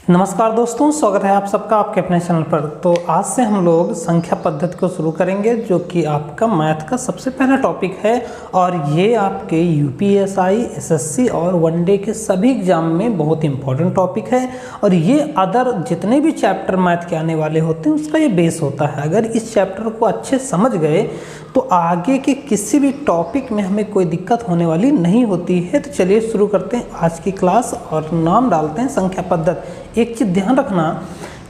नमस्कार दोस्तों, स्वागत है आप सबका आपके अपने चैनल पर। तो आज से हम लोग संख्या पद्धति को शुरू करेंगे, जो कि आपका मैथ का सबसे पहला टॉपिक है और ये आपके यूपीएसआई, एसएससी और वनडे के सभी एग्जाम में बहुत इंपॉर्टेंट टॉपिक है। और ये अदर जितने भी चैप्टर मैथ के आने वाले होते हैं उसका ये बेस होता है। अगर इस चैप्टर को अच्छे समझ गए तो आगे के किसी भी टॉपिक में हमें कोई दिक्कत होने वाली नहीं होती है। तो चलिए शुरू करते हैं आज की क्लास और नाम डालते हैं संख्या पद्धति। एक चीज़ ध्यान रखना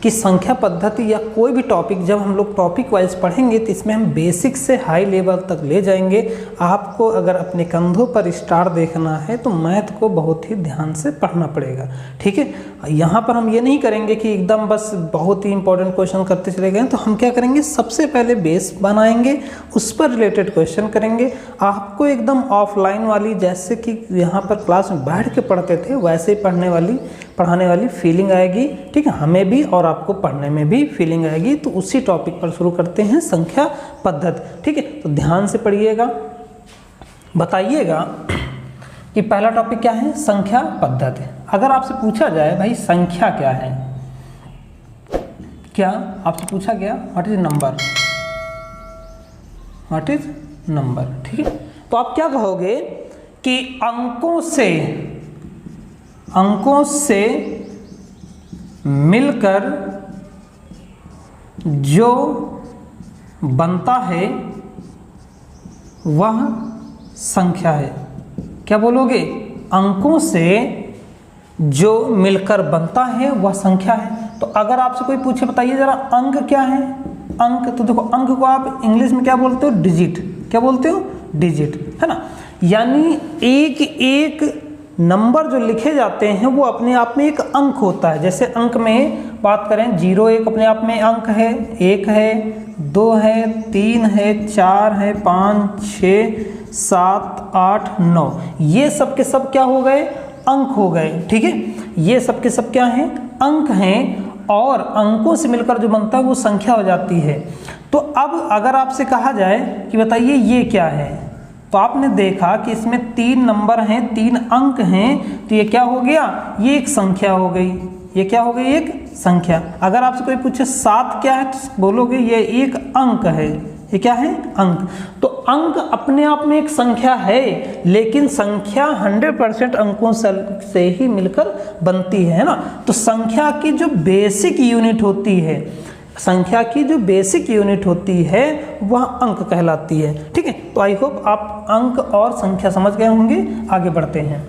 कि संख्या पद्धति या कोई भी टॉपिक जब हम लोग टॉपिक वाइज पढ़ेंगे तो इसमें हम बेसिक से हाई लेवल तक ले जाएंगे। आपको अगर अपने कंधों पर स्टार देखना है तो मैथ को बहुत ही ध्यान से पढ़ना पड़ेगा, ठीक है। यहाँ पर हम ये नहीं करेंगे कि एकदम बस बहुत ही इंपॉर्टेंट क्वेश्चन करते चले गए। तो हम क्या करेंगे, सबसे पहले बेस बनाएंगे, उस पर रिलेटेड क्वेश्चन करेंगे। आपको एकदम ऑफलाइन वाली, जैसे कि यहाँ पर क्लास में बैठ के पढ़ते थे वैसे ही पढ़ाने वाली फीलिंग आएगी, ठीक है। हमें भी और आपको पढ़ने में भी फीलिंग आएगी। तो उसी टॉपिक पर शुरू करते हैं, संख्या पद्धति, ठीक है। तो ध्यान से पढ़िएगा, बताइएगा कि पहला टॉपिक क्या है, संख्या पद्धति। अगर आपसे पूछा जाए भाई संख्या क्या है, क्या आपसे पूछा गया what is number, what is number, ठीक है। तो आप क्या कहोगे कि अंकों से मिलकर जो बनता है वह संख्या है। क्या बोलोगे, अंकों से जो मिलकर बनता है वह संख्या है। तो अगर आपसे कोई पूछे बताइए जरा अंक क्या है, अंक, तो देखो अंक को आप इंग्लिश में क्या बोलते हो, डिजिट। क्या बोलते हो, डिजिट, है ना। यानी एक एक नंबर जो लिखे जाते हैं वो अपने आप में एक अंक होता है। जैसे अंक में बात करें, 0 एक अपने आप में अंक है, 1 है, 2 है, 3 है, 4 है, 5, 6, 7, 8, 9, ये सब के सब क्या हो गए, अंक हो गए, ठीक है। ये सब के सब क्या हैं, अंक हैं। और अंकों से मिलकर जो बनता है वो संख्या हो जाती है। तो अब अगर आपसे कहा जाए कि बताइए ये क्या है, तो आपने देखा कि इसमें 3 नंबर हैं, 3 अंक हैं, तो ये क्या हो गया, ये एक संख्या हो गई। ये क्या हो गई, एक संख्या। अगर आपसे कोई पूछे 7 क्या है तो बोलोगे ये एक अंक है। ये क्या है, अंक। तो अंक अपने आप में एक संख्या है, लेकिन संख्या 100% अंकों से ही मिलकर बनती है ना। तो संख्या की जो बेसिक यूनिट होती है, संख्या की जो बेसिक यूनिट होती है वह अंक कहलाती है, ठीक है। तो आई होप आप अंक और संख्या समझ गए होंगे। आगे बढ़ते हैं,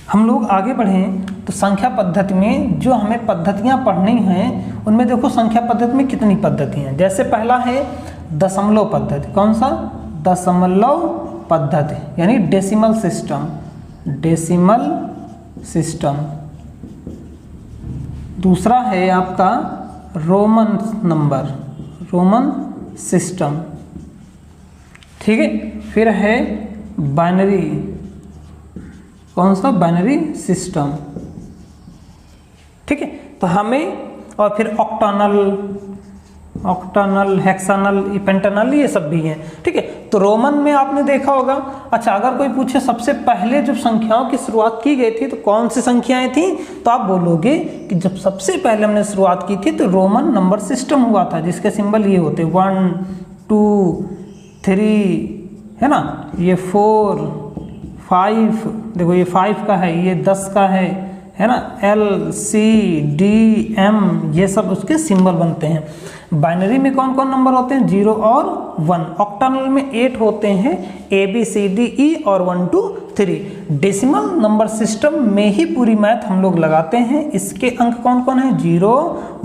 हम लोग आगे बढ़ें तो संख्या पद्धति में जो हमें पद्धतियां पढ़नी हैं उनमें देखो संख्या पद्धति में कितनी पद्धति हैं। जैसे पहला है दशमलव पद्धति। कौन सा, दशमलव पद्धति, यानी डेसिमल सिस्टम, डेसिमल सिस्टम। दूसरा है आपका रोमन नंबर, रोमन सिस्टम, ठीक है। फिर है बाइनरी, कौन सा, बाइनरी सिस्टम, ठीक है। तो हमें, और फिर ऑक्टानल, हेक्सानल, पेंटानल, ये सब भी हैं, ठीक है। तो रोमन में आपने देखा होगा। अच्छा, अगर कोई पूछे सबसे पहले जब संख्याओं की शुरुआत की गई थी तो कौन सी संख्याएं थी, तो आप बोलोगे कि जब सबसे पहले हमने शुरुआत की थी तो रोमन नंबर सिस्टम हुआ था, जिसके सिंबल ये होते 1, 2, 3, है ना। ये 4, 5, देखो ये 5 का है, ये 10 का है ना। L, C, D, M, ये सब उसके सिंबल बनते हैं। बाइनरी में कौन कौन नंबर होते हैं, 0 और 1। ऑक्टानल में 8 होते हैं, A, B, C, D, E और 1, 2, 3। डेसिमल नंबर सिस्टम में ही पूरी मैथ हम लोग लगाते हैं। इसके अंक कौन कौन है, 0,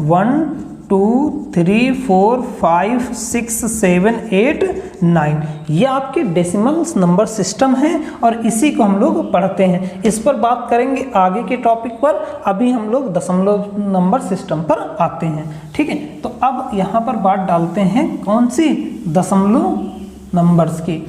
1, 2, 3, 4, 5, 6, 7, 8, 9। ये आपके डेसिमल नंबर सिस्टम है और इसी को हम लोग पढ़ते हैं। इस पर बात करेंगे आगे के टॉपिक पर। अभी हम लोग दशमलव नंबर सिस्टम पर आते हैं, ठीक है। तो अब यहाँ पर बात डालते हैं कौन सी, दशमलव नंबर्स की।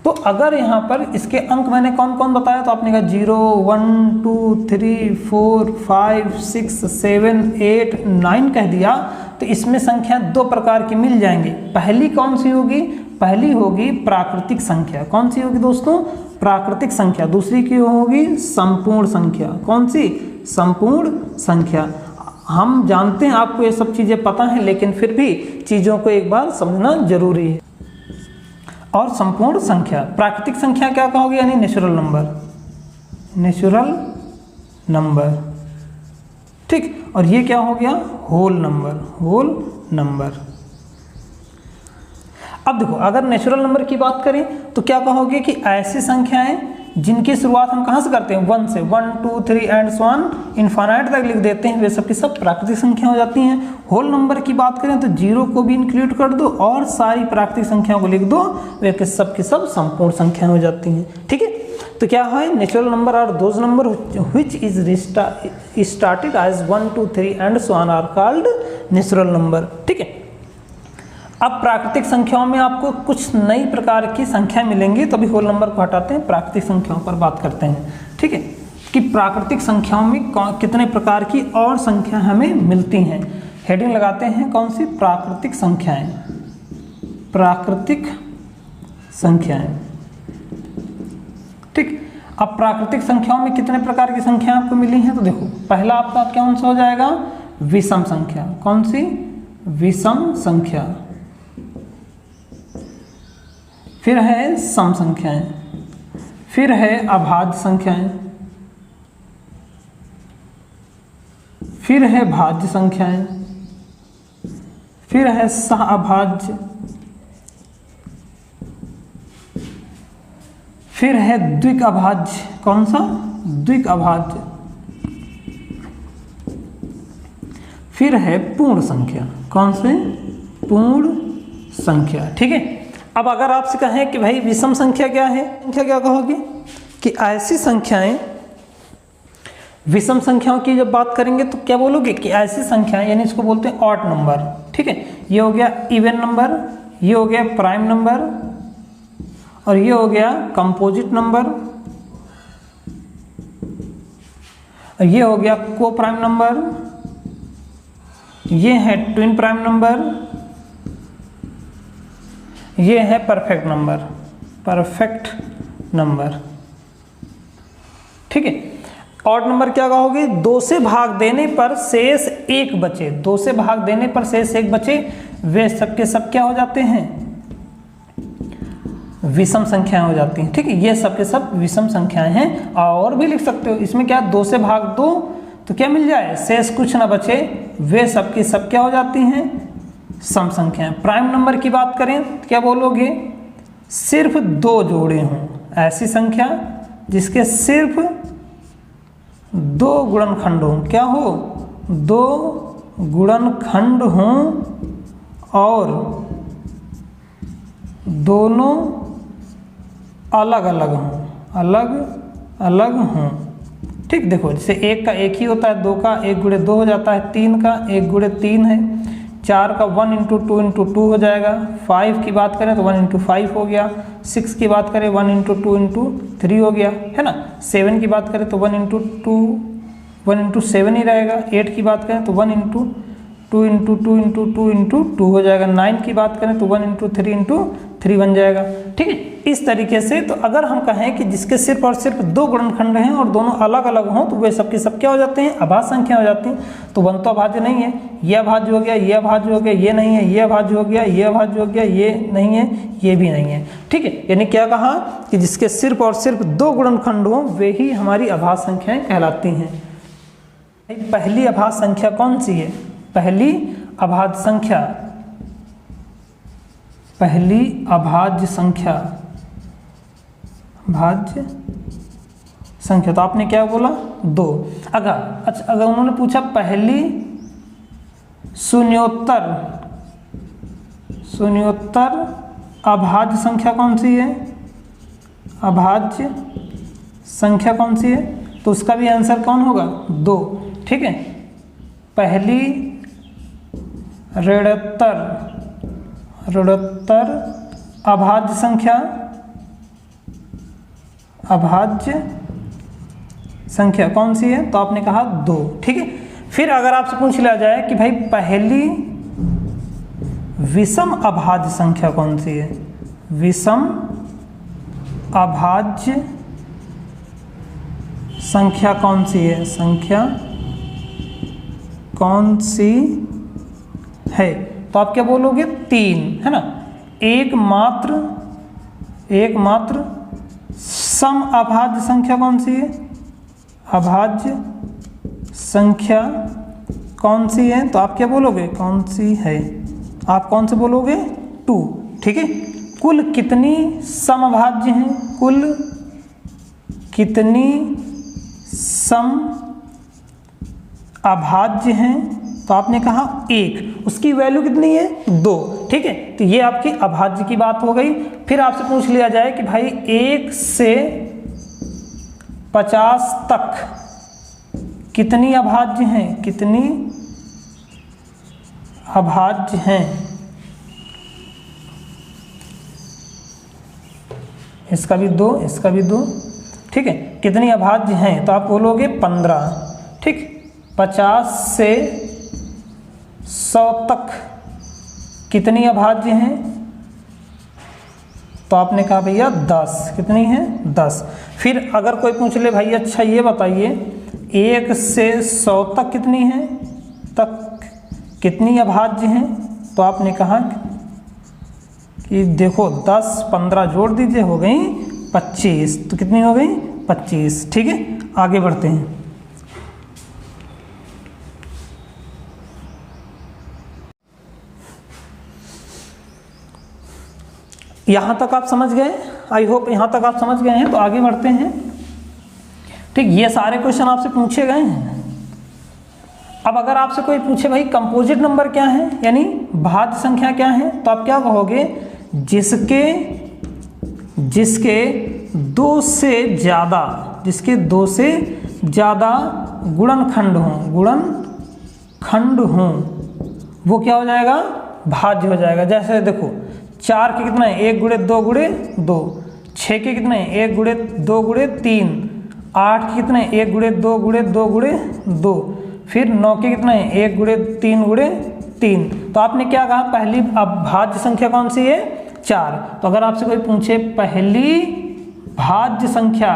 तो अगर यहाँ पर इसके अंक मैंने कौन कौन बताया, तो आपने कहा 0, 1, 2, 3, 4, 5, 6, 7, 8, 9 कह दिया। तो इसमें संख्या 2 प्रकार की मिल जाएंगी। पहली कौन सी होगी, पहली होगी प्राकृतिक संख्या, कौन सी होगी दोस्तों, प्राकृतिक संख्या। दूसरी की होगी संपूर्ण संख्या, कौन सी, संपूर्ण संख्या। हम जानते हैं आपको ये सब चीज़ें पता हैं, लेकिन फिर भी चीज़ों को एक बार समझना जरूरी है। और संपूर्ण संख्या, प्राकृतिक संख्या क्या कहोगे, यानी नेचुरल नंबर, नेचुरल नंबर, ठीक। और ये क्या हो गया, होल नंबर, होल नंबर। अब देखो, अगर नेचुरल नंबर की बात करें तो क्या कहोगे कि ऐसी संख्याएं जिनकी शुरुआत हम कहाँ से करते हैं, 1 से, 1 2 3 एंड सो ऑन इनफाइनाइट तक लिख देते हैं, वे सब की सब प्राकृतिक संख्या हो जाती हैं। होल नंबर की बात करें तो 0 को भी इंक्लूड कर दो और सारी प्राकृतिक संख्याओं को लिख दो, वे सब की सब संपूर्ण संख्या हो जाती हैं, ठीक है। तो क्या है, natural number are those number which is started as 1 2 3 and so on are called natural number, ठीक है। अब प्राकृतिक संख्याओं में आपको कुछ नई प्रकार की संख्या मिलेंगी, तो अभी होल नंबर को हटाते हैं, प्राकृतिक संख्याओं पर बात करते हैं, ठीक है, कि प्राकृतिक संख्याओं में कितने प्रकार की और संख्या हमें मिलती हैं। हेडिंग लगाते हैं, कौन सी, प्राकृतिक संख्याएं, प्राकृतिक संख्याएं, ठीक। अब प्राकृतिक संख्याओं में कितने प्रकार की संख्या आपको मिली हैं, तो देखो पहला आपका कौन सा हो जाएगा, विषम संख्या, कौन सी, विषम संख्या। फिर है सम संख्याएं, फिर है अभाज्य संख्याएं, फिर है भाज्य संख्याएं, फिर है सहअभाज्य, फिर है द्विक अभाज्य, कौन सा, द्विक अभाज्य, फिर है पूर्ण संख्या, कौन से, पूर्ण संख्या, ठीक है। अब अगर आपसे कहें कि भाई विषम संख्या क्या है, संख्या क्या कहोगे, कि ऐसी संख्याएं, विषम संख्याओं की जब बात करेंगे तो क्या बोलोगे कि ऐसी संख्याएं, यानी इसको बोलते हैं ऑड नंबर, ठीक है। ये हो गया इवन नंबर, ये हो गया प्राइम नंबर, और ये हो गया कंपोजिट नंबर, और ये हो गया को प्राइम नंबर, ये है ट्विन प्राइम नंबर, ये है परफेक्ट नंबर, परफेक्ट नंबर, ठीक है। ऑड नंबर क्या कहोगे, 2 से भाग देने पर शेष 1 बचे, 2 से भाग देने पर शेष 1 बचे, वे सब के सब क्या हो जाते हैं, विषम संख्याएं हो जाती हैं, ठीक है। ये सब के सब विषम संख्याएं हैं। और भी लिख सकते हो, इसमें क्या, 2 से भाग दो तो क्या मिल जाए, शेष कुछ ना बचे, वे सब की सब क्या हो जाती हैं, सम संख्याएं। प्राइम नंबर की बात करें तो क्या बोलोगे, सिर्फ 2 जोड़े हों, ऐसी संख्या जिसके सिर्फ 2 गुणनखंड हों, क्या हो, 2 गुणनखंड हों और दोनों अलग अलग हों, अलग अलग हों, ठीक। देखो जैसे 1 का 1 ही होता है, 2 का 1 गुणे 2 हो जाता है, 3 का 1 गुणे 3 है, 4 का 1 इंटू 2 इंटू 2 हो जाएगा, 5 की बात करें तो 1 इंटू 5 हो गया, 6 की बात करें 1 इंटू 2 इंटू 3 हो गया, है ना। 7 की बात करें तो 1 इंटू 2 1 इंटू 7 ही रहेगा, 8 की बात करें तो 1 इंटू 2 इंटू 2 इंटू 2 इंटू 2 हो जाएगा, 9 की बात करें तो 1 इंटू 3 इंटू 3 बन जाएगा, ठीक है। इस तरीके से तो अगर हम कहें कि जिसके सिर्फ और सिर्फ 2 गुणनखंड हैं और दोनों अलग अलग हों तो वे सबके सब क्या हो जाते हैं, अभाज्य संख्या हो जाती हैं। तो 1 तो अभाज्य नहीं है, ये अभाज्य हो गया, ये अभाज्य हो गया, ये नहीं है, ये अभाज्य हो गया, ये अभाज्य हो गया, ये नहीं है, ये भी नहीं है, ठीक है। यानी क्या कहा कि जिसके सिर्फ और सिर्फ 2 गुणनखंड हों वे ही हमारी अभाज्य संख्याएं कहलाती हैं। पहली अभाज्य संख्या कौन सी है, पहली अभाज्य संख्या, पहली अभाज्य संख्या, भाज्य संख्या, तो आपने क्या बोला, 2। अगर उन्होंने पूछा पहली शून्योत्तर अभाज्य संख्या कौन सी है, अभाज्य संख्या कौन सी है, तो उसका भी आंसर कौन होगा, 2, ठीक है। पहली ऋणोत्तर अभाज्य संख्या, अभाज्य संख्या कौन सी है, तो आपने कहा 2, ठीक है। फिर अगर आपसे पूछ लिया जाए कि भाई पहली विषम अभाज्य संख्या कौन सी है, विषम अभाज्य संख्या कौन सी है, संख्या कौन सी है? तो आप क्या बोलोगे? 3, है ना। एकमात्र सम अभाज्य संख्या कौन सी है? अभाज्य संख्या कौन सी है? तो आप क्या बोलोगे? कौन सी है? आप कौन से बोलोगे? 2, ठीक है। कुल कितनी समअभाज्य हैं? कुल कितनी सम अभाज्य हैं? तो आपने कहा 1, उसकी वैल्यू कितनी है? 2, ठीक है। तो ये आपकी अभाज्य की बात हो गई। फिर आपसे पूछ लिया जाए कि भाई 1 से 50 तक कितनी अभाज्य हैं? कितनी अभाज्य हैं? इसका भी 2, इसका भी 2, ठीक है। कितनी अभाज्य हैं? तो आप बोलोगे 15, ठीक। 50 से 100 तक कितनी अभाज्य हैं? तो आपने कहा भैया 10, कितनी है? 10। फिर अगर कोई पूछ ले भाई अच्छा ये बताइए 1 से 100 तक कितनी है, तक कितनी अभाज्य हैं? तो आपने कहा कि देखो 10 15 जोड़ दीजिए, हो गई 25। तो कितनी हो गई? 25, ठीक है। आगे बढ़ते हैं। यहां तक आप समझ गए? आई होप यहां तक आप समझ गए हैं। तो आगे बढ़ते हैं, ठीक। ये सारे क्वेश्चन आपसे पूछे गए हैं। अब अगर आपसे कोई पूछे भाई कंपोजिट नंबर क्या है, यानी भाज्य संख्या क्या है, तो आप क्या कहोगे? जिसके 2 से ज़्यादा गुणनखंड हों, वो क्या हो जाएगा? भाज्य हो जाएगा। जैसे देखो 4 के कितना है? 1 गुणे 2 गुणे 2। 6 के कितने हैं? 1 गुणे 2 गुणे 3। 8 के कितने हैं? 1 गुणे 2 गुणे 2 गुणे 2। फिर 9 के कितने हैं? 1 गुणे 3 गुणे 3। तो आपने क्या कहा? पहली अभाज्य संख्या कौन सी है? 4। तो अगर आपसे कोई पूछे पहली भाज्य संख्या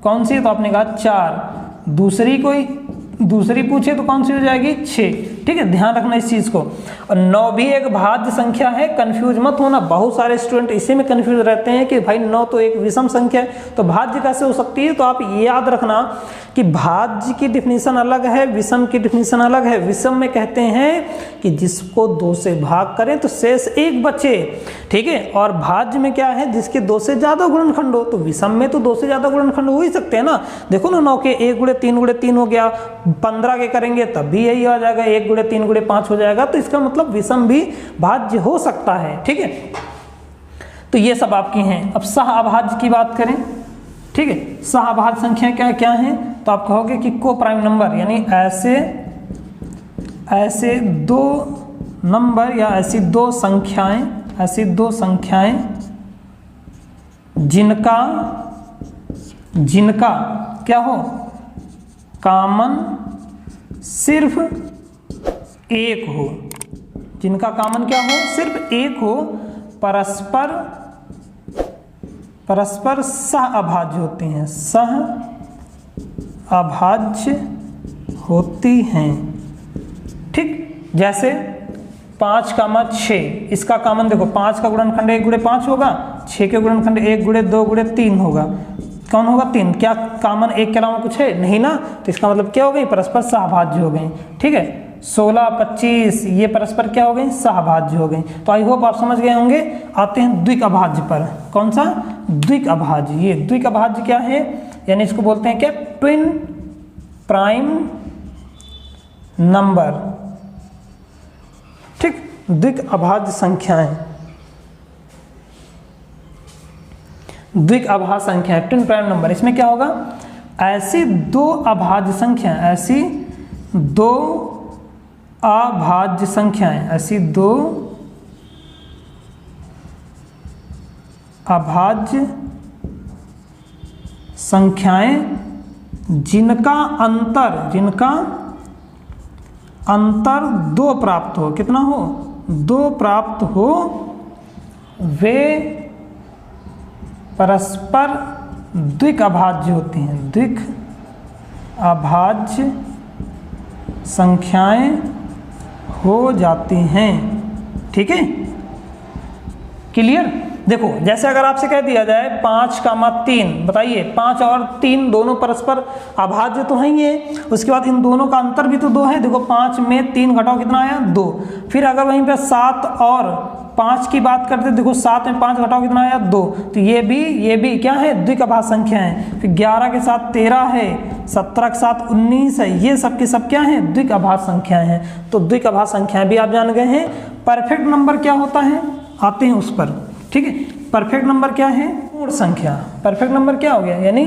कौन सी है? तो आपने कहा 4। दूसरी पूछे तो कौन सी हो जाएगी? 6, ठीक है। ध्यान रखना इस चीज को। और 9 भी एक भाज्य संख्या है, कंफ्यूज मत होना। बहुत सारे स्टूडेंट इसी में कंफ्यूज रहते हैं कि भाई 9 तो एक विषम संख्या है, तो भाज्य कैसे हो सकती है? तो आप ये याद रखना कि भाज्य की डिफिनीशन अलग है, विषम की डिफिनीशन अलग है। विषम में कहते हैं कि जिसको 2 से भाग करें तो शेष 1 बचे, ठीक है। और भाज्य में क्या है? जिसके 2 से ज्यादा गुणनखंड हो। तो विषम में तो 2 से ज्यादा गुणनखंड हो ही सकते हैं ना। देखो ना 9 के 1 गुणे 3 गुणे 3 हो गया, 15 के करेंगे तब भी यही आ जाएगा, 1 गुणे 3 गुणे 5 हो जाएगा। तो इसका मतलब विषम भी भाज्य हो सकता है, ठीक है। तो ये सब आपकी हैं। अब सह अभाज्य की बात करें, ठीक है। सह अभाज्य संख्या क्या क्या है? तो आप कहोगे कि को प्राइम नंबर, यानी ऐसे 2 नंबर या ऐसी 2 संख्याएं जिनका क्या हो? कॉमन सिर्फ 1 हो। जिनका कॉमन क्या हो? सिर्फ 1 हो। परस्पर सह अभाज्य होते हैं, सह अभाज्य होती हैं, ठीक। जैसे 5, 6, इसका कॉमन देखो 5 का गुणनखंड 1 गुणे 5 होगा, 6 के गुणनखंड 1 गुणे 2 गुणे 3 होगा। कौन होगा? 3। क्या कॉमन 1 के अलावा कुछ है? नहीं ना। तो इसका मतलब क्या हो गई? परस्पर सहभाज्य हो गई, ठीक है। 16, 25 ये परस्पर क्या हो गई? सहभाज्य हो गई। तो आई होप आप समझ गए होंगे। आते हैं द्विक अभाज्य पर। कौन सा? द्विक अभाज्य। ये द्विक अभाज्य क्या है? यानी इसको बोलते हैं क्या? ट्विन प्राइम नंबर, ठीक। द्विक अभाज्य संख्याएं, द्विक अभाज्य संख्या है, ट्विन प्राइम नंबर। इसमें क्या होगा? ऐसी 2 अभाज्य संख्या, ऐसी 2 अभाज्य संख्याएं, ऐसी 2 अभाज्य संख्याएं जिनका अंतर 2 प्राप्त हो, कितना हो, 2 प्राप्त हो, वे परस्पर द्विक अभाज्य होती हैं, द्विक अभाज्य संख्याएं हो जाती हैं। ठीक है, क्लियर। देखो जैसे अगर आपसे कह दिया जाए 5,3, बताइए 5 और 3 दोनों परस्पर अभाज्य तो हैं ये, उसके बाद इन दोनों का अंतर भी तो 2 है। देखो 5 में 3 घटाओ कितना आया, 2। फिर अगर वहीं पे 7 और 5 की बात करते, देखो 7 में 5 घटाओ कितना आया, 2। तो ये भी क्या है, द्विक अभाज्य संख्या है। फिर 11 के साथ 13 है, 17 के साथ 19 है, ये सब के सब क्या है, द्विक अभाज्य संख्याएं हैं। तो द्विक अभाज्य संख्याएं भी आप जान गए हैं। परफेक्ट नंबर क्या होता है, आते हैं उस पर। ठीक है, परफेक्ट नंबर क्या है, पूर्ण संख्या। परफेक्ट नंबर क्या हो गया, यानी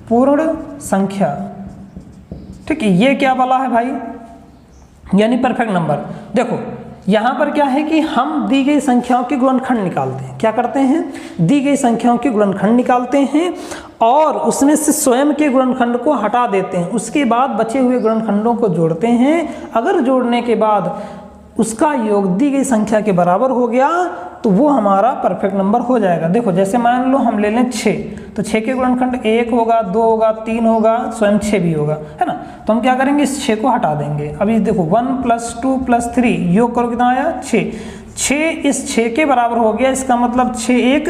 पूर्ण संख्या। ठीक है, ये क्या वाला है भाई, यानी परफेक्ट नंबर। देखो यहाँ पर क्या है कि हम दी गई संख्याओं के गुणनखंड निकालते हैं। क्या करते हैं, दी गई संख्याओं के गुणनखंड निकालते हैं और उसमें से स्वयं के गुणनखंड को हटा देते हैं। उसके बाद बचे हुए गुणनखंडों को जोड़ते हैं। अगर जोड़ने के बाद उसका योग दी गई संख्या के बराबर हो गया तो वो हमारा परफेक्ट नंबर हो जाएगा। देखो जैसे मान लो हम ले लें 6, तो 6 के गुणनखंड 1 होगा, 2 होगा, 3 होगा, स्वयं 6 भी होगा, है ना। तो हम क्या करेंगे, इस 6 को हटा देंगे। अभी देखो 1 + 2 + 3 योग करो कितना आया, 6। 6 इस 6 के बराबर हो गया, इसका मतलब 6 एक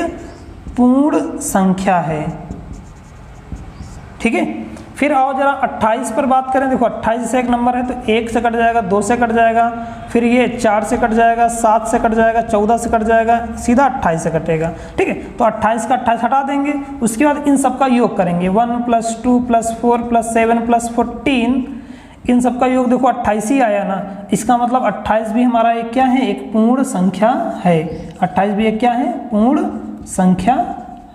पूर्ण संख्या है। ठीक है, फिर आओ जरा 28 पर बात करें। देखो 28 से एक नंबर है तो 1 से कट जाएगा, 2 से कट जाएगा, फिर ये 4 से कट जाएगा, 7 से कट जाएगा, 14 से कट जाएगा, सीधा 28 से कटेगा। ठीक है, तो 28 का 28 हटा देंगे। उसके बाद इन सब का योग करेंगे, 1 + 2 + 4 + 7 + 14, इन सब का योग देखो 28 ही आया ना। इसका मतलब 28 भी हमारा एक क्या है, एक पूर्ण संख्या है। 28 भी एक क्या है, पूर्ण संख्या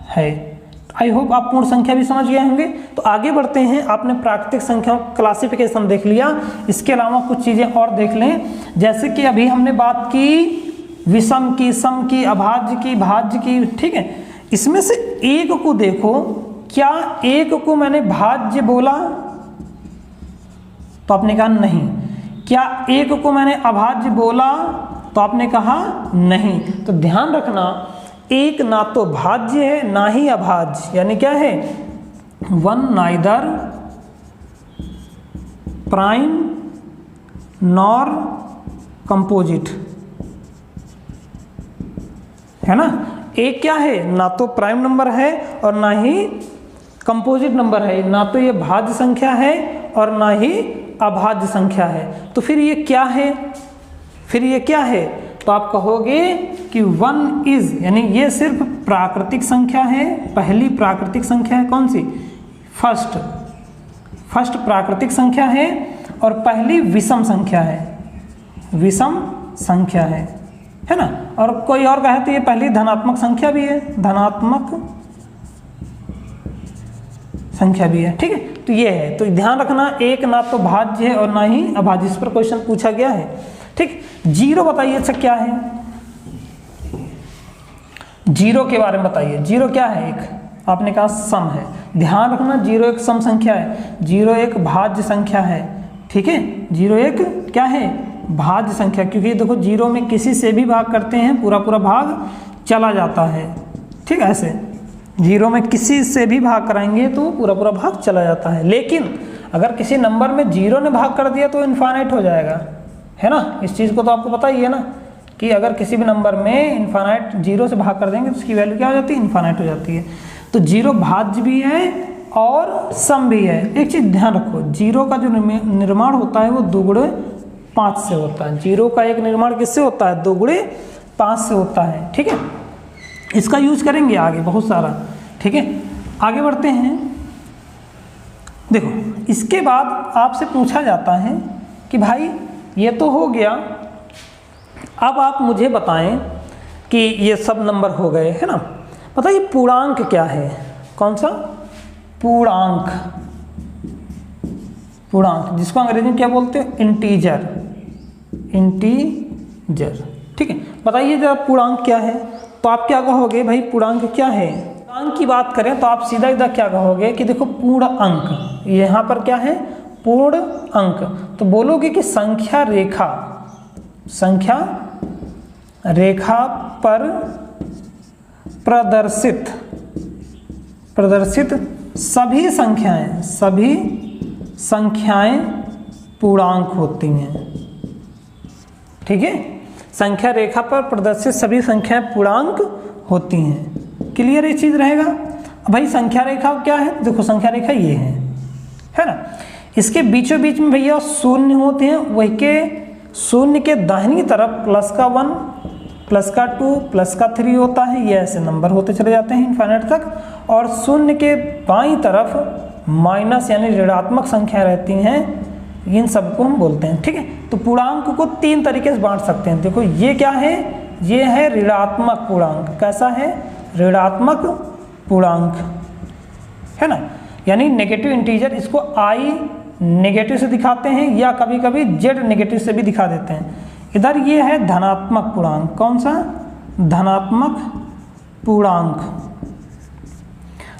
है। आई होप आप पूर्ण संख्या भी समझ गए होंगे। तो आगे बढ़ते हैं। आपने प्राकृतिक संख्याओं क्लासिफिकेशन देख लिया, इसके अलावा कुछ चीज़ें और देख लें। जैसे कि अभी हमने बात की विषम की, सम की, अभाज्य की, भाज्य की। ठीक है, इसमें से एक को देखो, क्या एक को मैंने भाज्य बोला, तो आपने कहा नहीं। क्या एक को मैंने अभाज्य बोला, तो आपने कहा नहीं। तो ध्यान रखना, एक ना तो भाज्य है ना ही अभाज्य, यानी क्या है, 1 नाइदर प्राइम नॉर कंपोजिट, है ना। एक क्या है, ना तो प्राइम नंबर है और ना ही कंपोजिट नंबर है, ना तो ये भाज्य संख्या है और ना ही अभाज्य संख्या है। तो फिर ये क्या है, फिर ये क्या है, तो आप कहोगे कि 1 इज, यानी ये सिर्फ प्राकृतिक संख्या है। पहली प्राकृतिक संख्या है कौन सी, फर्स्ट प्राकृतिक संख्या है। और पहली विषम संख्या है, विषम संख्या है ना। और कोई और कहे तो ये पहली धनात्मक संख्या भी है, धनात्मक संख्या भी है। ठीक है, तो ये है। तो ध्यान रखना, एक ना तो भाज्य है और ना ही अभाज्य। इस पर क्वेश्चन पूछा गया है। ठीक, 0 बताइए अच्छा क्या है, 0 के बारे में बताइए। 0 क्या है, एक आपने कहा सम है। ध्यान रखना 0 एक सम संख्या है, 0 एक भाज्य संख्या है। ठीक है, 0 एक क्या है, भाज्य संख्या। क्योंकि देखो 0 में किसी से भी भाग करते हैं पूरा पूरा भाग चला जाता है। ठीक है, ऐसे 0 में किसी से भी भाग कराएंगे तो पूरा पूरा भाग चला जाता है। लेकिन अगर किसी नंबर में 0 ने भाग कर दिया तो इनफाइनाइट हो जाएगा, है ना। इस चीज़ को तो आपको पता ही है ना कि अगर किसी भी नंबर में इनफाइनाइट 0 से भाग कर देंगे तो उसकी वैल्यू क्या हो जाती है, इनफाइनाइट हो जाती है। तो 0 भाज्य भी है और सम भी है। एक चीज़ ध्यान रखो, 0 का जो निर्माण होता है वो 2 × 5 से होता है। 0 का एक निर्माण किससे होता है, 2 × 5 से होता है। ठीक है, इसका यूज करेंगे आगे बहुत सारा। ठीक है, आगे बढ़ते हैं। देखो इसके बाद आपसे पूछा जाता है कि भाई ये तो हो गया, अब आप मुझे बताएं कि ये सब नंबर हो गए, है ना। बताइए पूर्णांक क्या है, कौन सा, पूर्णांक। पूर्णांक जिसको अंग्रेजी में क्या बोलते हैं, इंटीजर, इंटीजर। ठीक है, बताइए जरा पूर्णांक क्या है। तो आप क्या कहोगे, भाई पूर्णांक क्या है। पूर्णांक की बात करें तो आप सीधा सीधा क्या कहोगे कि देखो पूर्ण अंक, यहाँ पर क्या है, पूर्ण अंक। तो बोलोगे कि संख्या रेखा पर प्रदर्शित सभी संख्याएं पूर्णांक होती हैं। ठीक है, संख्या रेखा पर प्रदर्शित सभी संख्याएं पूर्णांक होती हैं। क्लियर ये चीज रहेगा। भाई संख्या रेखा क्या है, देखो संख्या रेखा ये है ना, इसके बीचों बीच में भैया शून्य होते हैं, वही के शून्य के दाहिनी तरफ प्लस का 1 प्लस का 2 प्लस का 3 होता है, ये ऐसे नंबर होते चले जाते हैं इनफाइनाइट तक। और शून्य के बाईं तरफ माइनस यानी ऋणात्मक संख्या रहती हैं, इन सबको हम बोलते हैं। ठीक है, तो पूर्णांक को 3 तरीके से बांट सकते हैं। देखो ये क्या है, ये है ऋणात्मक पूर्णांक। कैसा है, ऋणात्मक पूर्णांक है ना, यानी नेगेटिव इंटीजर। इसको आई नेगेटिव से दिखाते हैं या कभी कभी जेड नेगेटिव से भी दिखा देते हैं। इधर ये है धनात्मक पूर्णांक। कौन सा, धनात्मक पूर्णांक।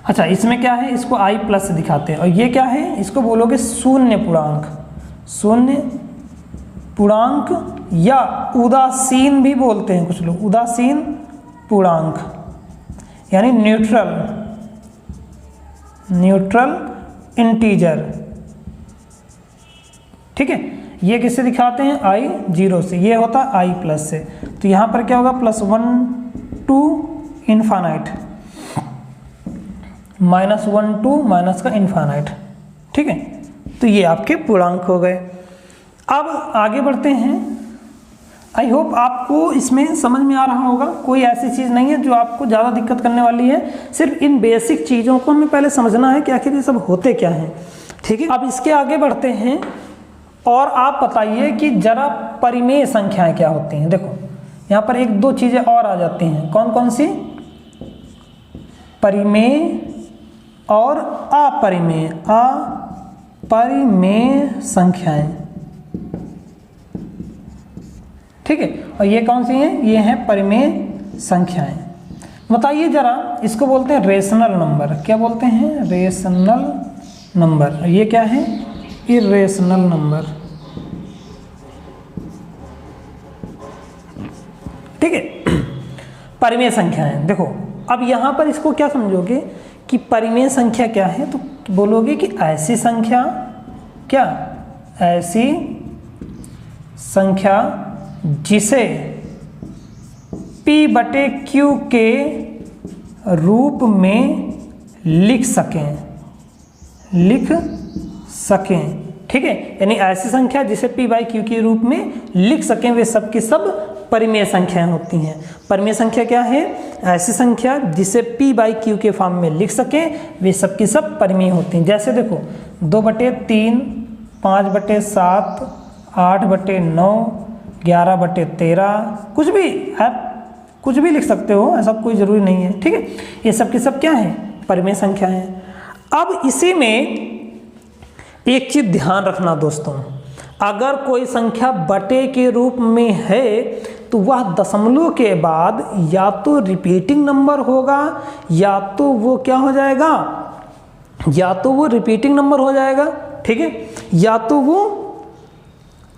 अच्छा, इसमें क्या है, इसको आई प्लस से दिखाते हैं। और ये क्या है, इसको बोलोगे शून्य पूर्णांक। शून्य पूर्णांक या उदासीन भी बोलते हैं कुछ लोग, उदासीन पूर्णांक यानी न्यूट्रल इंटीजर। ठीक है, ये किससे दिखाते हैं, आई 0 से, ये होता है आई प्लस से। तो यहाँ पर क्या होगा, +1 टू इनफाइनाइट, -1 टू माइनस का इनफाइनाइट। ठीक है, तो ये आपके पूर्णांक हो गए। अब आगे बढ़ते हैं। आई होप आपको इसमें समझ में आ रहा होगा, कोई ऐसी चीज़ नहीं है जो आपको ज़्यादा दिक्कत करने वाली है। सिर्फ इन बेसिक चीज़ों को हमें पहले समझना है कि आखिर ये सब होते क्या हैं। ठीक है, अब इसके आगे बढ़ते हैं और आप बताइए कि जरा परिमेय संख्याएं क्या होती हैं। देखो यहाँ पर 1-2 चीज़ें और आ जाती हैं। कौन कौन सी, परिमेय और अपरिमेय संख्याएं। ठीक है, और ये कौन सी हैं, ये हैं परिमेय संख्याएं। बताइए जरा, इसको बोलते हैं रेशनल नंबर। क्या बोलते हैं, रेशनल नंबर। ये क्या है, इरेशनल नंबर। ठीक है, परिमेय संख्याएं। देखो अब यहां पर इसको क्या समझोगे कि परिमेय संख्या क्या है, तो बोलोगे कि ऐसी संख्या, क्या, ऐसी संख्या जिसे P/Q के रूप में लिख सकें। ठीक है, यानी ऐसी संख्या जिसे P/Q के रूप में लिख सकें, वे सब की सब परिमेय संख्याएं होती हैं। परिमेय संख्या क्या है, ऐसी संख्या जिसे P/Q के फॉर्म में लिख सकें, वे सब की सब परिमेय होती हैं। जैसे देखो 2/3, 5/7, 8/9, 11/13, कुछ भी आप कुछ भी लिख सकते हो, ऐसा कोई ज़रूरी नहीं है। ठीक है, ये सब की सब क्या है, परिमेय संख्या है। अब इसी में एक चीज़ ध्यान रखना दोस्तों, अगर कोई संख्या बटे के रूप में है तो वह दशमलव के बाद या तो रिपीटिंग नंबर होगा या तो वो क्या हो जाएगा, या तो वो रिपीटिंग नंबर हो जाएगा। ठीक है, या तो वो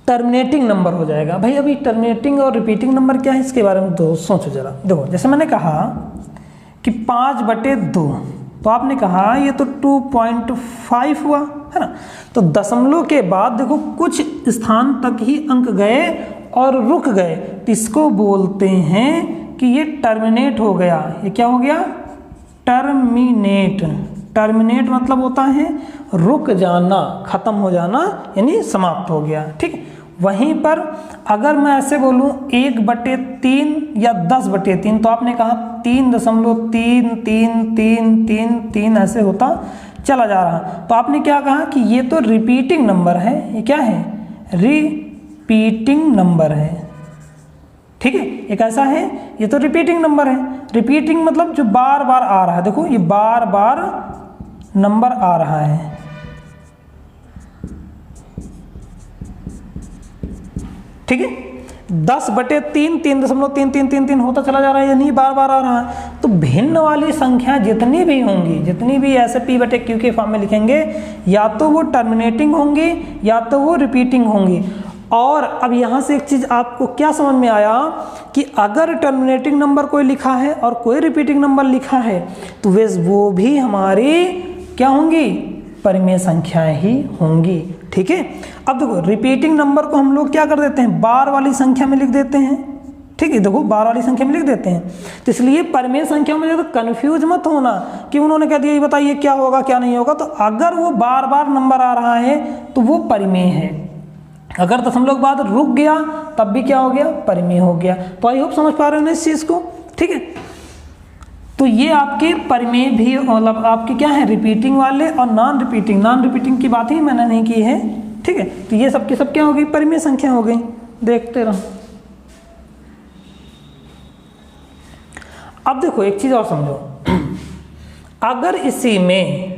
टर्मिनेटिंग नंबर हो जाएगा। भाई अभी टर्मिनेटिंग और रिपीटिंग नंबर क्या है, इसके बारे में तो सोचो जरा। देखो जैसे मैंने कहा कि 5/2, तो आपने कहा ये तो 2.5 हुआ है ना, तो दशमलव के बाद देखो कुछ स्थान तक ही अंक गए और रुक गए, तो इसको बोलते हैं कि ये टर्मिनेट हो गया। ये क्या हो गया, टर्मिनेट। टर्मिनेट मतलब होता है रुक जाना, खत्म हो जाना, यानी समाप्त हो गया। ठीक है, वहीं पर अगर मैं ऐसे बोलूं 1/3 या 10/3, तो आपने कहा 3.33333 ऐसे होता चला जा रहा, तो आपने क्या कहा कि ये तो रिपीटिंग नंबर है। ये क्या है, रिपीटिंग नंबर है। ठीक है, ये कैसा है, ये तो रिपीटिंग नंबर है। रिपीटिंग मतलब जो बार बार आ रहा है। देखो ये बार बार नंबर आ रहा है। ठीक है, 10/3 3.3333 होता चला जा रहा है, यानी बार बार आ रहा है। तो भिन्न वाली संख्या जितनी भी होंगी, जितनी भी ऐसे p/q के फॉर्म में लिखेंगे, या तो वो टर्मिनेटिंग होंगी या तो वो रिपीटिंग होंगी। और अब यहाँ से एक चीज़ आपको क्या समझ में आया कि अगर टर्मिनेटिंग नंबर कोई लिखा है और कोई रिपीटिंग नंबर लिखा है तो वे वो भी हमारी क्या होंगी, परिमेय संख्याएं ही होंगी। ठीक है, अब देखो रिपीटिंग नंबर को हम लोग क्या कर देते हैं, बार वाली संख्या में लिख देते हैं। ठीक है, देखो बार वाली संख्या में लिख देते हैं। तो इसलिए परिमेय संख्या में ज़्यादा कंफ्यूज मत होना कि उन्होंने कह दिया ये बताइए क्या होगा क्या नहीं होगा। तो अगर वो बार बार नंबर आ रहा है तो वो परिमेय है, अगर दशमलव के बाद रुक गया तब भी क्या हो गया, परिमेय हो गया। तो आई होप समझ पा रहे हो ना इस चीज़ को। ठीक है, तो ये आपके परिमेय भी मतलब आपके क्या है, रिपीटिंग वाले और नॉन रिपीटिंग की बात ही मैंने नहीं की है। ठीक है, तो ये सब की सब क्या हो गई, परिमेय संख्या हो गई। देखते रहो। अब देखो एक चीज और समझो, अगर इसी में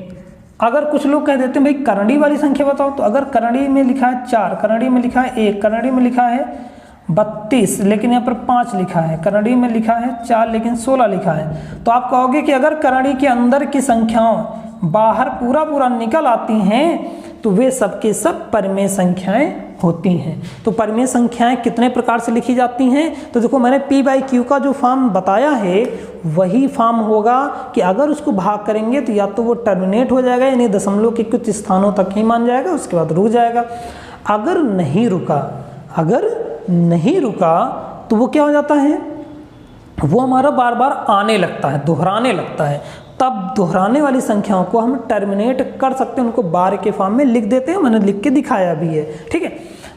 अगर कुछ लोग कह देते हैं भाई करंडी वाली संख्या बताओ, तो अगर करंडी में लिखा है 4, करंडी में लिखा है 1, करंडी में लिखा है 32 लेकिन यहाँ पर 5 लिखा है, करंडी में लिखा है 4 लेकिन 16 लिखा है, तो आप कहोगे कि अगर करंडी के अंदर की संख्याओं बाहर पूरा निकल आती हैं तो वे सबके सब परिमेय संख्याएं होती हैं। तो परिमेय संख्याएं कितने प्रकार से लिखी जाती हैं, तो देखो मैंने p/q का जो फॉर्म बताया है वही फॉर्म होगा कि अगर उसको भाग करेंगे तो या तो वो टर्मिनेट हो जाएगा, यानी दशमलव के कुछ स्थानों तक ही मान जाएगा, उसके बाद रुक जाएगा। अगर नहीं रुका तो वो क्या हो जाता है, वो हमारा बार बार आने लगता है, दोहराने लगता है। तब दोहराने वाली संख्याओं को हम टर्मिनेट कर सकते हैं, उनको बार के फॉर्म में लिख देते हैं, मैंने लिख के दिखाया भी है। ठीक है,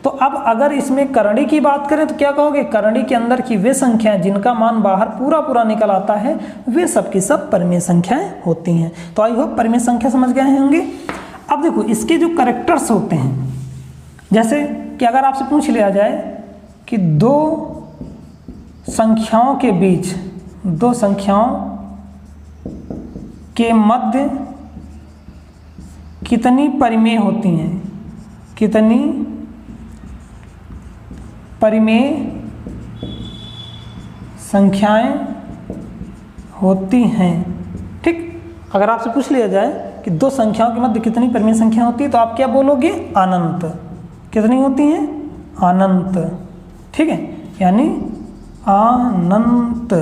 तो अब अगर इसमें करंडी की बात करें तो क्या कहोगे, करंडी के अंदर की वे संख्याएं जिनका मान बाहर पूरा निकल आता है वे सब की सब परिमेय संख्याएं होती हैं। तो आई होप परिमेय संख्या समझ गए होंगे। अब देखो इसके जो कैरेक्टर्स होते हैं, जैसे कि अगर आपसे पूछ लिया जाए कि दो संख्याओं के मध्य कितनी परिमेय होती हैं, कितनी परिमेय संख्याएं होती हैं। ठीक, अगर आपसे पूछ लिया जाए कि दो संख्याओं के मध्य कितनी परिमेय संख्या होती है तो आप क्या बोलोगे, अनंत। कितनी होती हैं, अनंत। ठीक है, यानी अनंत।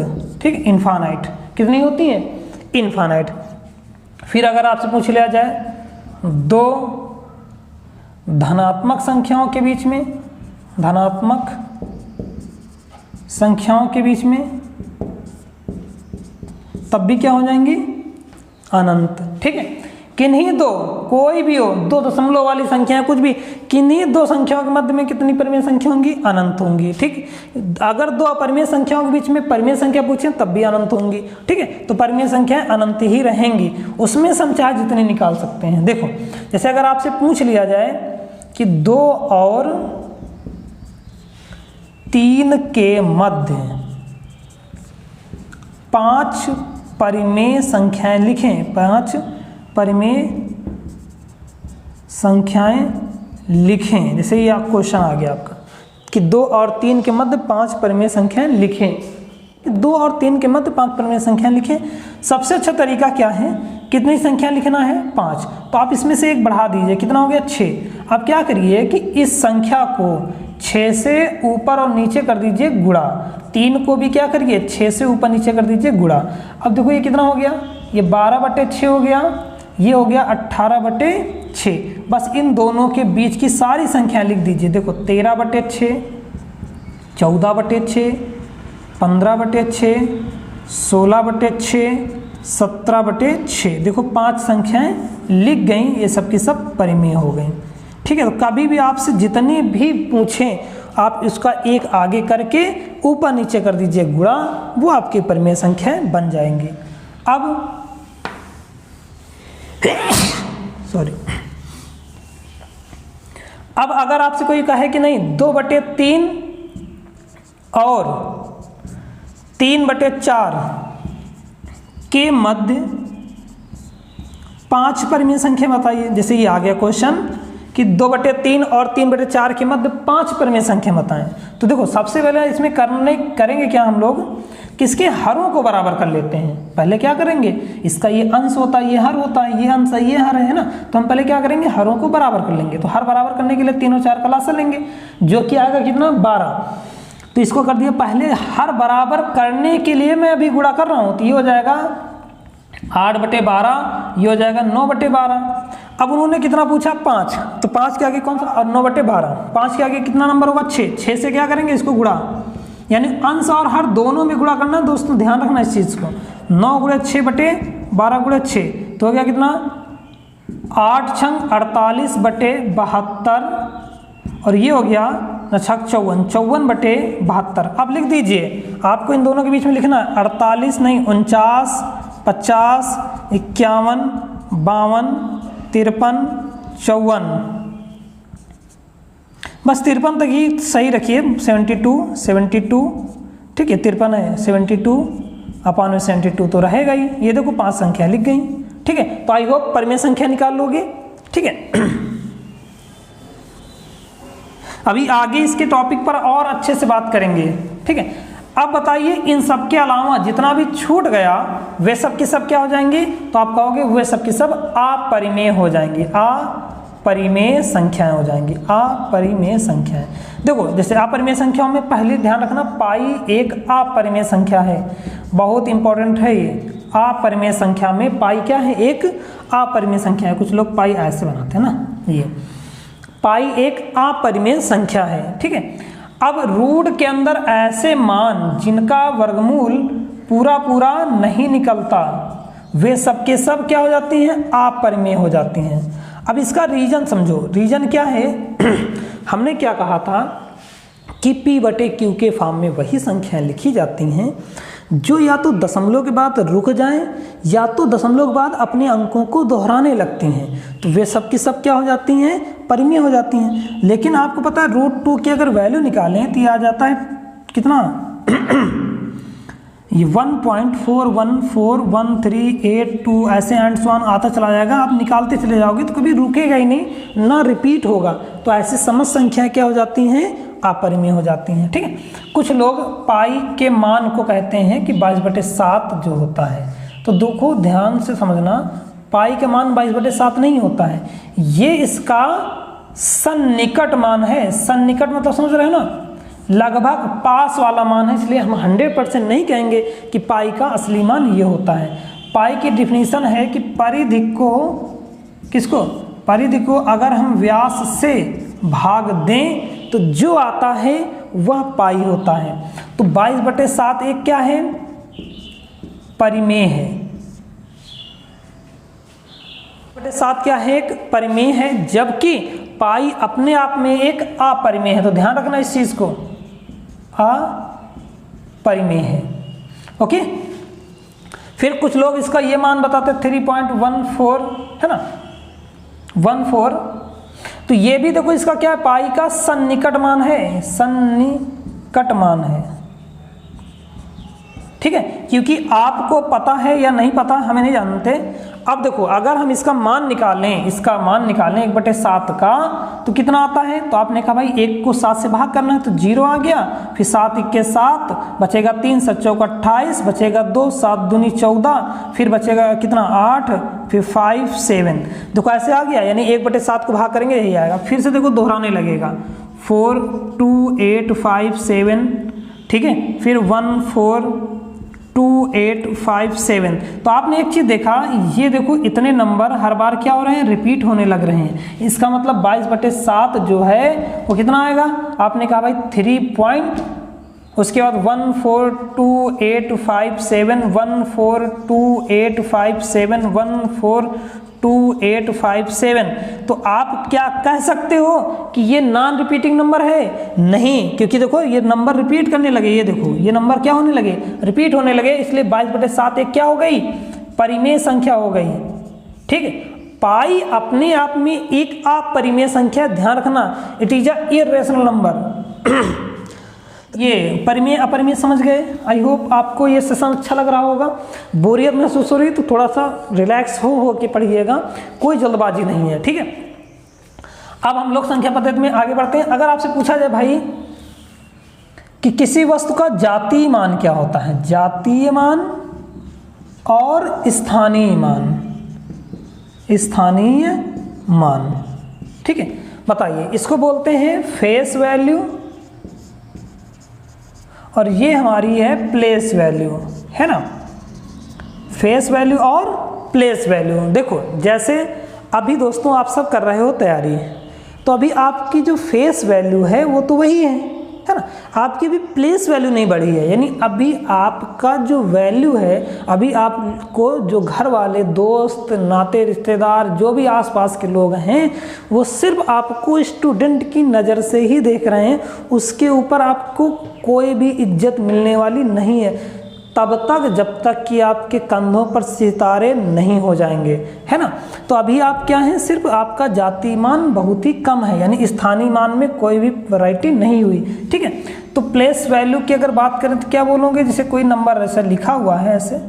ठीक, इनफाइनाइट। कितनी होती है, इनफाइनाइट। फिर अगर आपसे पूछ लिया जाए दो धनात्मक संख्याओं के बीच में, धनात्मक संख्याओं के बीच में, तब भी क्या हो जाएंगी, अनंत। ठीक है, किन्हीं दो, कोई भी हो, दो दशमलव वाली संख्या कुछ भी, किन्हीं दो संख्याओं के मध्य में कितनी परिमेय संख्या होंगी, अनंत होंगी। ठीक, अगर दो अपरिमेय संख्याओं के बीच में परिमेय संख्या पूछें तब भी अनंत होंगी। ठीक है, तो परिमेय संख्याएं अनंत ही रहेंगी, उसमें से हम चाहे जितने निकाल सकते हैं। देखो जैसे अगर आपसे पूछ लिया जाए कि 2 और 3 के मध्य 5 परिमेय संख्याएं लिखें, 5 परिमेय संख्याएं लिखें। जैसे ये आप क्वेश्चन आ गया आपका कि 2 और 3 के मध्य 5 परिमेय संख्याएं लिखें, 2 और 3 के मध्य 5 परिमेय संख्याएं लिखें। सबसे अच्छा तरीका क्या है, कितनी संख्या लिखना है, 5। तो आप इसमें से एक बढ़ा दीजिए, कितना हो गया, 6। आप क्या करिए कि इस संख्या को 6 से ऊपर और नीचे कर दीजिए गुणा, 3 को भी क्या करिए 6 से ऊपर नीचे कर दीजिए गुणा। अब देखो ये कितना हो गया, ये 12/6 हो गया, ये हो गया 18/6। बस इन दोनों के बीच की सारी संख्या लिख दीजिए। देखो 13/6, 14/6, 15/6, 16/6, 17/6। देखो 5 संख्याएं लिख गई, ये सब की सब परिमेय हो गई। ठीक है, तो कभी भी आपसे जितनी भी पूछें आप इसका एक आगे करके ऊपर नीचे कर दीजिए गुणा, वो आपकी परिमेय संख्याएं बन जाएंगी। अब सॉरी, अब अगर आपसे कोई कहे कि नहीं 2/3 और 3/4 के मध्य 5 परिमेय संख्या बताइए। जैसे ये आ गया क्वेश्चन कि 2/3 और 3/4 के मध्य 5 परिमेय संख्या बताएं। तो देखो सबसे पहले इसमें करेंगे क्या हम लोग, किसके हरों को बराबर कर लेते हैं। पहले क्या करेंगे, इसका ये अंश होता है, ये हर होता है, ये अंश है, ये हर है ना। तो हम पहले क्या करेंगे, हरों को बराबर कर लेंगे। तो हर बराबर करने के लिए 3 और 4 का लसाअ लेंगे, जो कि आएगा कितना, 12। तो इसको कर दिया। पहले हर बराबर करने के लिए मैं अभी गुणा कर रहा हूँ, तो ये हो जाएगा 8/12, ये हो जाएगा 9/12। अब उन्होंने कितना पूछा, 5, तो 5 के आगे कौन सा, और 9/12, 5 के आगे कितना नंबर होगा, 6, 6 से क्या करेंगे इसको गुणा, यानी अंश और हर दोनों में गुणा करना। दोस्तों ध्यान रखना इस चीज़ को, 9 × 6/12 × 6, तो हो गया कितना, 8 × 48/72, और ये हो गया 54/72। अब लिख दीजिए, आपको इन दोनों के बीच में लिखना है 48 नहीं, 49, 50, 51, 52, 53, 54, बस 53 तक ही सही रखिए। 72, ठीक है, 53 है, 72/72 तो रहेगा ही। ये देखो 5 संख्या लिख गई, ठीक है। तो आई होप परिमेय संख्या निकाल लोगे, ठीक है। अभी आगे इसके टॉपिक पर और अच्छे से बात करेंगे, ठीक है। अब बताइए, इन सब के अलावा जितना भी छूट गया वे सब के सब क्या हो जाएंगे, तो आप कहोगे वे सब के सब अपरिमेय हो जाएंगे, अपरिमेय संख्याएं हो जाएंगी, अपरिमेय संख्याएं। देखो जैसे अपरिमेय संख्याओं में पहले ध्यान रखना, पाई एक अपरिमेय संख्या है, बहुत इंपॉर्टेंट है ये। अपरिमेय संख्या में पाई क्या है, एक अपरिमेय संख्या है। कुछ लोग पाई ऐसे बनाते हैं ना, ये पाई एक अपरिमेय संख्या है, ठीक है। अब रूट के अंदर ऐसे मान जिनका वर्गमूल पूरा नहीं निकलता, वे सब के सब क्या हो जाती हैं, अपरिमेय हो जाती हैं। अब इसका रीजन समझो, रीजन क्या है हमने क्या कहा था कि P/Q के फॉर्म में वही संख्याएं लिखी जाती हैं जो या तो दशमलव के बाद रुक जाएं या तो दशमलव के बाद अपने अंकों को दोहराने लगती हैं, तो वे सब की सब क्या हो जाती हैं, परिमेय हो जाती हैं। लेकिन आपको पता है √2 की अगर वैल्यू निकालें तो ये आ जाता है कितना ये 1.4141382 ऐसे एंड सो ऑन आता चला जाएगा। आप निकालते चले जाओगे तो कभी रुकेगा ही नहीं, ना रिपीट होगा। तो ऐसी सम संख्याएं क्या हो जाती हैं, अपरिमेय हो जाती हैं, ठीक है। कुछ लोग पाई के मान को कहते हैं कि 22/7 जो होता है, तो देखो ध्यान से समझना, पाई का मान 22/7 नहीं होता है, ये इसका सन्निकट मान है। सन्निकट मतलब समझ रहे हो ना, लगभग पास वाला मान है, इसलिए हम 100% नहीं कहेंगे कि पाई का असली मान ये होता है। पाई की डिफिनीशन है कि परिधि को, किसको, परिधि को अगर हम व्यास से भाग दें तो जो आता है वह पाई होता है। तो 22/7 एक क्या है, परिमेय है। 7 क्या है, एक परिमेय है, जबकि पाई अपने आप में एक अपरिमेय है। तो ध्यान रखना इस चीज को, अपरिमेय है, ओके। फिर कुछ लोग इसका ये मान बताते 3.14 है ना, 14। तो ये भी देखो इसका क्या है, पाई का सन्निकट मान है, सन्निकट मान है, ठीक है। क्योंकि आपको पता है या नहीं पता हमें नहीं जानते। अब देखो अगर हम इसका मान निकालें, 1/7 का, तो कितना आता है, तो आपने कहा भाई 1 को 7 से भाग करना है, तो 0 आ गया। फिर 7 × 7 बचेगा 3, 7 × 4 28, बचेगा 2, 7 दूनी 14, फिर बचेगा कितना 8, फिर 5 7। देखो ऐसे आ गया, यानी 1/7 को भाग करेंगे यही आएगा। फिर से देखो दोहराने लगेगा, 4 2 8 5 7, ठीक है। फिर 1 4 2 8 5 7। तो आपने एक चीज देखा, ये देखो इतने नंबर हर बार क्या हो रहे हैं, रिपीट होने लग रहे हैं। इसका मतलब 22/7 जो है वो कितना आएगा, आपने कहा भाई 3 उसके बाद 1 4 2 8 5 7, 1 4 2 8 5 7, 1 4 2 8 5 7। तो आप क्या कह सकते हो कि ये नॉन रिपीटिंग नंबर है? नहीं, क्योंकि देखो ये नंबर रिपीट करने लगे, ये देखो ये नंबर क्या होने लगे, रिपीट होने लगे, इसलिए 22/7 एक क्या हो गई, परिमेय संख्या हो गई, ठीक है। पाई अपने आप में एक अपरिमेय संख्या, ध्यान रखना, it is a irrational number. ये परिमेय अपरिमेय समझ गए। आई होप आपको ये सेशन अच्छा लग रहा होगा। बोरियत महसूस हो रही तो थोड़ा सा रिलैक्स हो के पढ़िएगा, कोई जल्दबाजी नहीं है, ठीक है। अब हम लोग संख्या पद्धति में आगे बढ़ते हैं। अगर आपसे पूछा जाए भाई कि किसी वस्तु का जातीय मान क्या होता है, जातीय मान और स्थानीय मान, स्थानीय मान, ठीक है, बताइए। इसको बोलते हैं फेस वैल्यू और ये हमारी है प्लेस वैल्यू, है ना, फेस वैल्यू और प्लेस वैल्यू। देखो जैसे अभी दोस्तों आप सब कर रहे हो तैयारी, तो अभी आपकी जो फेस वैल्यू है वो तो वही है ना, आपकी अभी प्लेस वैल्यू नहीं बढ़ी है, यानी अभी आपका जो वैल्यू है, अभी आपको जो घर वाले, दोस्त, नाते, रिश्तेदार, जो भी आसपास के लोग हैं, वो सिर्फ आपको स्टूडेंट की नज़र से ही देख रहे हैं, उसके ऊपर आपको कोई भी इज्जत मिलने वाली नहीं है तब तक जब तक कि आपके कंधों पर सितारे नहीं हो जाएंगे, है ना। तो अभी आप क्या हैं, सिर्फ आपका जातीय मान बहुत ही कम है, यानी स्थानीय मान में कोई भी वैरायटी नहीं हुई, ठीक है। तो प्लेस वैल्यू की अगर बात करें तो क्या बोलोगे, जैसे कोई नंबर ऐसा लिखा हुआ है, ऐसे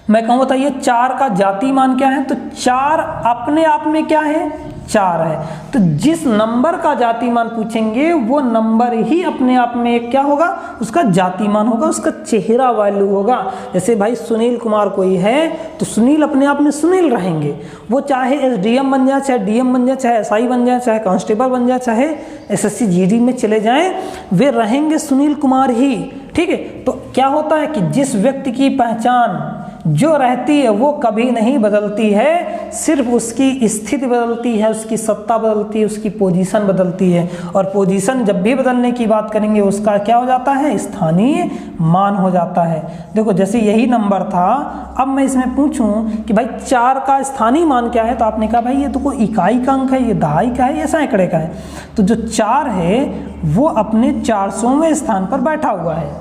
मैं कहूँ बताइए 4 का जातीय मान क्या है, तो 4 अपने आप में क्या है, 4 है। तो जिस नंबर का जातीय मान पूछेंगे वो नंबर ही अपने आप में एक क्या होगा, उसका जातीय मान होगा, उसका चेहरा वैल्यू होगा। जैसे भाई सुनील कुमार कोई है तो सुनील अपने आप में सुनील रहेंगे, वो चाहे एसडीएम बन जाए, चाहे डीएम बन जाए, चाहे एसआई बन जाए, चाहे कांस्टेबल बन जाए, चाहे एसएससी जीडी में चले जाएं, वे रहेंगे सुनील कुमार ही, ठीक है। तो क्या होता है कि जिस व्यक्ति की पहचान जो रहती है वो कभी नहीं बदलती है, सिर्फ उसकी स्थिति बदलती है, उसकी सत्ता बदलती है, उसकी पोजीशन बदलती है, और पोजीशन जब भी बदलने की बात करेंगे उसका क्या हो जाता है, स्थानीय मान हो जाता है। देखो जैसे यही नंबर था, अब मैं इसमें पूछूं कि भाई 4 का स्थानीय मान क्या है, तो आपने कहा भाई ये तो कोई इकाई का अंक है, ये दहाई का है, ये सैकड़े का है। तो जो 4 है वो अपने 400वें स्थान पर बैठा हुआ है।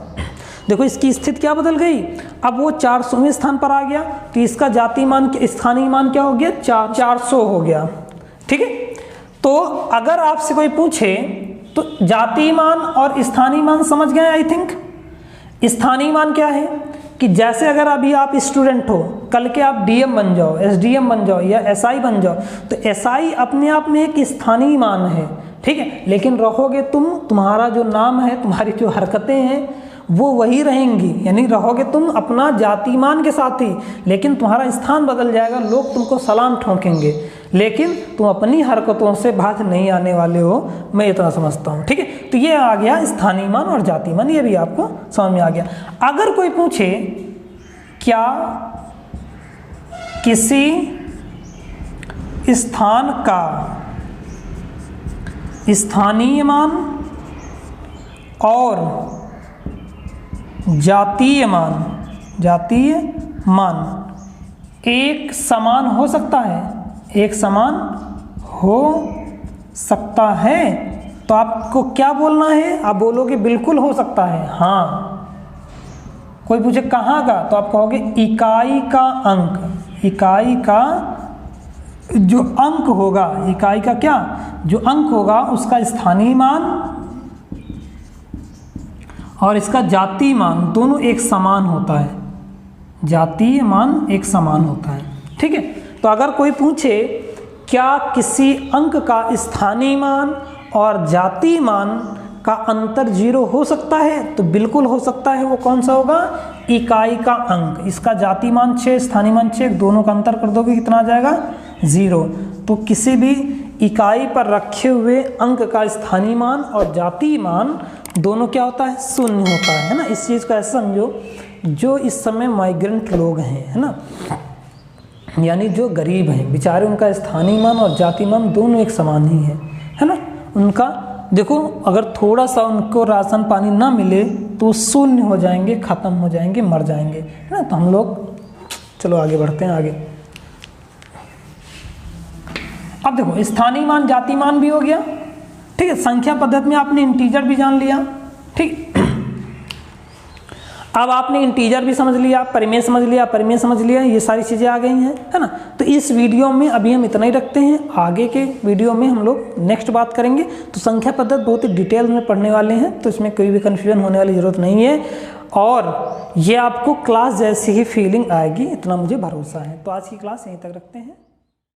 देखो इसकी स्थिति क्या बदल गई, अब वो 400वें स्थान पर आ गया, तो इसका जातीय मान, स्थानीय मान क्या हो गया, 400 हो गया, ठीक है। तो अगर आपसे कोई पूछे तो जातीय मान और स्थानीय मान समझ गए आई थिंक। स्थानीय मान क्या है कि जैसे अगर अभी आप स्टूडेंट हो, कल के आप डीएम बन जाओ, एसडीएम बन जाओ या एसआई बन जाओ, तो एसआई अपने आप में एक स्थानीय मान है, ठीक है, लेकिन रहोगे तुम, तुम्हारा जो नाम है, तुम्हारी जो हरकतें हैं वो वही रहेंगी, यानी रहोगे तुम अपना जातीय मान के साथ ही, लेकिन तुम्हारा स्थान बदल जाएगा, लोग तुमको सलाम ठोकेंगे, लेकिन तुम अपनी हरकतों से बाहर नहीं आने वाले हो, मैं इतना समझता हूँ, ठीक है। तो ये आ गया स्थानीय मान और जातीय मान, ये भी आपको समझ में आ गया। अगर कोई पूछे क्या किसी स्थान का स्थानीय मान और जातीय मान एक समान हो सकता है, एक समान हो सकता है, तो आपको क्या बोलना है, आप बोलोगे बिल्कुल हो सकता है, हाँ। कोई पूछे कहाँ का, तो आप कहोगे इकाई का अंक, इकाई का जो अंक होगा, इकाई का क्या जो अंक होगा उसका स्थानीय मान और इसका जातीय मान दोनों एक समान होता है, जातीय मान एक समान होता है, ठीक है। तो अगर कोई पूछे क्या किसी अंक का स्थानीय मान और जातीय मान का अंतर 0 हो सकता है, तो बिल्कुल हो सकता है। वो कौन सा होगा, इकाई का अंक, इसका जातीय मान 6, स्थानीय मान 6, दोनों का अंतर कर दोगे कितना आ जाएगा, 0। तो किसी भी इकाई पर रखे हुए अंक का स्थानीय मान और जातीय मान दोनों क्या होता है, 0 होता है ना। इस चीज़ को ऐसे समझो, जो इस समय माइग्रेंट लोग हैं, है ना, यानी जो गरीब हैं बेचारे, उनका स्थानीय मान और जातीय मान दोनों एक समान ही है ना। उनका देखो अगर थोड़ा सा उनको राशन पानी ना मिले तो वो 0 हो जाएंगे, ख़त्म हो जाएंगे, मर जाएंगे, है ना। तो हम लोग चलो आगे बढ़ते हैं आगे। अब देखो स्थानीय मान जातीय मान भी हो गया, ठीक है। संख्या पद्धति में आपने इंटीजर भी जान लिया, ठीक। अब आपने इंटीजर भी समझ लिया, परिमेय समझ लिया, परिमेय समझ लिया, ये सारी चीज़ें आ गई हैं, है ना। तो इस वीडियो में अभी हम इतना ही रखते हैं, आगे के वीडियो में हम लोग नेक्स्ट बात करेंगे। तो संख्या पद्धति बहुत ही डिटेल में पढ़ने वाले हैं, तो इसमें कोई भी कन्फ्यूजन होने वाली ज़रूरत नहीं है, और ये आपको क्लास जैसी ही फीलिंग आएगी, इतना मुझे भरोसा है। तो आज की क्लास यहीं तक रखते हैं।